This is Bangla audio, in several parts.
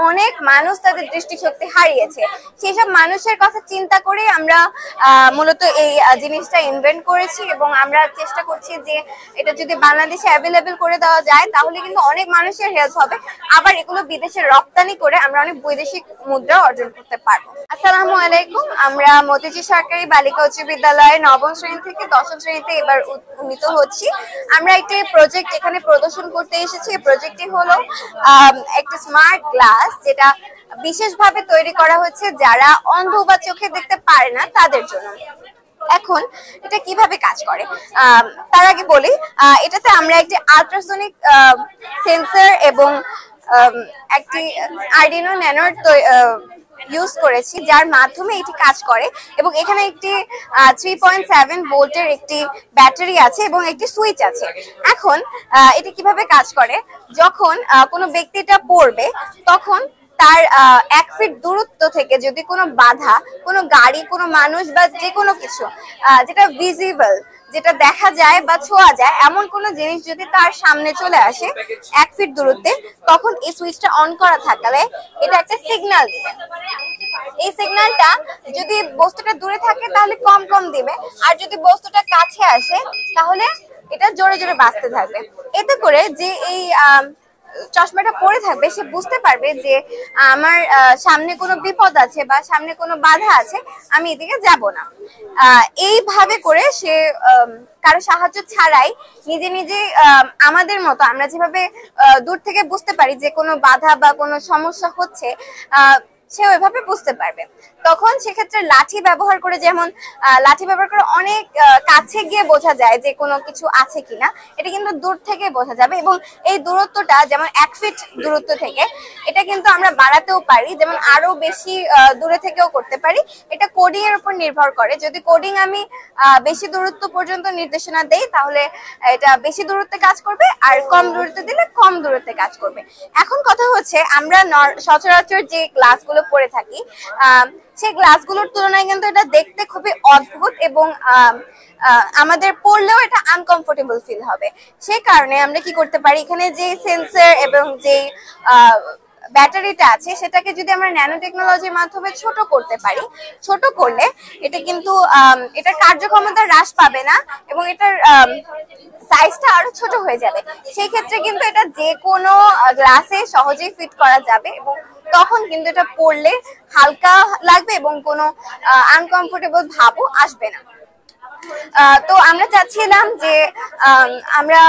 অনেক মানুষ তাদের দৃষ্টিশক্তি হারিয়েছে। সেই সব মানুষের কথা চিন্তা করে আমরা মূলত এই জিনিসটা ইনভেন্ট করেছি এবং আমরা চেষ্টা করছি যে এটা যদি বাংলাদেশে অ্যাভেলেবেল করে দেওয়া যায় তাহলে কিন্তু অনেক মানুষের হেল্প হবে, আবার এগুলো বিদেশে রপ্তানি করে আমরা অনেক বৈদেশিক মুদ্রা অর্জন করতে পারবো। আসসালামু আলাইকুম, আমরা মতিঝিল সরকারি বালিকা উচ্চ বিদ্যালয়ের নবম শ্রেণী থেকে দশম শ্রেণীতে এবার উন্নীত হচ্ছি। আমরা একটি প্রজেক্ট এখানে প্রদর্শন করতে এসেছি। এই প্রজেক্টটি হলো একটি স্মার্ট গ্লাস, যেটা বিশেষভাবে তৈরি করা হচ্ছে যারা অন্ধ বা চোখে দেখতে পারে না তাদের জন্য। এখন এটা কিভাবে কাজ করে তার আগে বলি, এটাতে আমরা একটি আল্ট্রাসনিক সেন্সর এবং একটি আরডিনো ন্যানোর ইউজ করেছি, যার মাধ্যমে এটি কাজ করে। এবং এখানে একটি 3.7 ভোল্টের একটি ব্যাটারি আছে এবং একটি সুইচ আছে। এখন এটি কিভাবে কাজ করে, যখন কোনো ব্যক্তিটা পড়বে তখন তার 1 ফিট দূরত্ব থেকে যদি কোনো বাধা, কোনো গাড়ি, কোনো মানুষ বা যে কোনো কিছু যেটা ভিজিবল, যেটা দেখা যায় বা ছোঁয়া যায় এমন কোনো জিনিস যদি তার সামনে চলে আসে 1 ফিট দূরত্বে, তখন এই সুইচটা অন করা থাকলে এটা একটা সিগন্যাল দিবে। এই সিগন্যালটা যদি বস্তুটা দূরে থাকে তাহলে কম কম দিবে, আর যদি বস্তুটা কাছে আসে তাহলে এটা জোরে জোরে বাজতে থাকবে। এতে করে যে এই চশমাটা পরে থাকবে সে বুঝতে পারবে যে আমার সামনে কোনো বিপদ আছে বা সামনে কোনো বাধা আছে, আমি এদিকে যাব না। এইভাবে করে সে কারো সাহায্য ছাড়াই নিজে নিজে আমাদের মতো আমরা যেভাবে দূর থেকে বুঝতে পারি যে কোনো বাধা বা কোনো সমস্যা হচ্ছে, সে ওইভাবে বুঝতে পারবে। তখন সেক্ষেত্রে লাঠি ব্যবহার করে, যেমন লাঠি ব্যবহার করে অনেক কাছে গিয়ে বোঝা যায় যে কোনো কিছু আছে কিনা, এটা কিন্তু দূর থেকে বোঝা যাবে। এবং এই দূরত্বটা যেমন 1 ফিট দূরত্ব থেকে, এটা কিন্তু আমরা বাড়াতেও পারি, যেমন আরো বেশি দূরে থেকেও করতে পারি। এটা কোডিং এর উপর নির্ভর করে। যদি কোডিং আমি বেশি দূরত্ব পর্যন্ত নির্দেশনা দেই তাহলে এটা বেশি দূরত্বে কাজ করবে, আর কম দূরত্বে দিলে কম দূরত্বে কাজ করবে। এখন কথা হচ্ছে, আমরা সচরাচর যে গ্লাসগুলো পরে থাকি সেই গ্লাসগুলোর তুলনায় কিন্তু এটা দেখতে খুবই অদ্ভুত এবং আমাদের পড়লেও এটা আনকমফোর্টেবল ফিল হবে। সেই কারণে আমরা কি করতে পারি, এখানে যে সেন্সর এবং যে ব্যাটারিটা আছে সেটাকে যদি আমরা ন্যানো টেকনোলজির মাধ্যমে ছোট করতে পারি, ছোট করলে এটা কিন্তু এটার কার্যক্ষমতা হ্রাস পাবে না এবং এটার সাইজটা আরো ছোট হয়ে যাবে। সেই ক্ষেত্রে কিন্তু এটা যে কোনো গ্লাসে সহজেই ফিট করা যাবে এবং তখন কিন্তু এটা পড়লে হালকা লাগবে এবং কোনো আনকমফোর্টেবল ভাবও আসবে না। তো আমরা চাচ্ছিলাম যে আমরা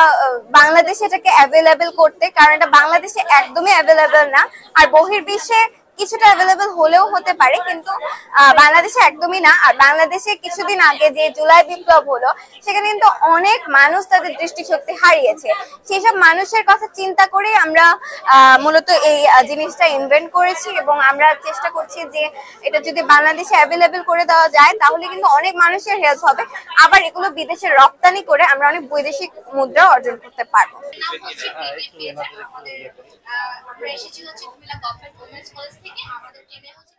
বাংলাদেশে এটাকে অ্যাভেলেবেল করতে, কারণ এটা বাংলাদেশে একদমই অ্যাভেলেবেল না, আর বহির্বিশ্বে কিছুটা অ্যাভেলেবেল হলেও হতে পারে, কিন্তু বাংলাদেশে একদমই না। আর বাংলাদেশে কিছুদিন আগে যে জুলাই বিপ্লব হলো, সেখানে কিন্তু অনেক মানুষ তাদের দৃষ্টিশক্তি হারিয়েছে। সেই সব মানুষের কথা চিন্তা করে আমরা মূলত এই জিনিসটা ইনভেন্ট করেছি এবং আমরা চেষ্টা করছি যে এটা যদি বাংলাদেশে অ্যাভেলেবেল করে দেওয়া যায় তাহলে কিন্তু অনেক মানুষের হেল্প হবে, আবার এগুলো বিদেশে রপ্তানি করে আমরা অনেক বৈদেশিক মুদ্রা অর্জন করতে পারবো। আমরা এসেছি হচ্ছে কুমিল্লা গভর্নমেন্ট ওমেন্স কলেজ থেকে। আমাদের টিমে হচ্ছে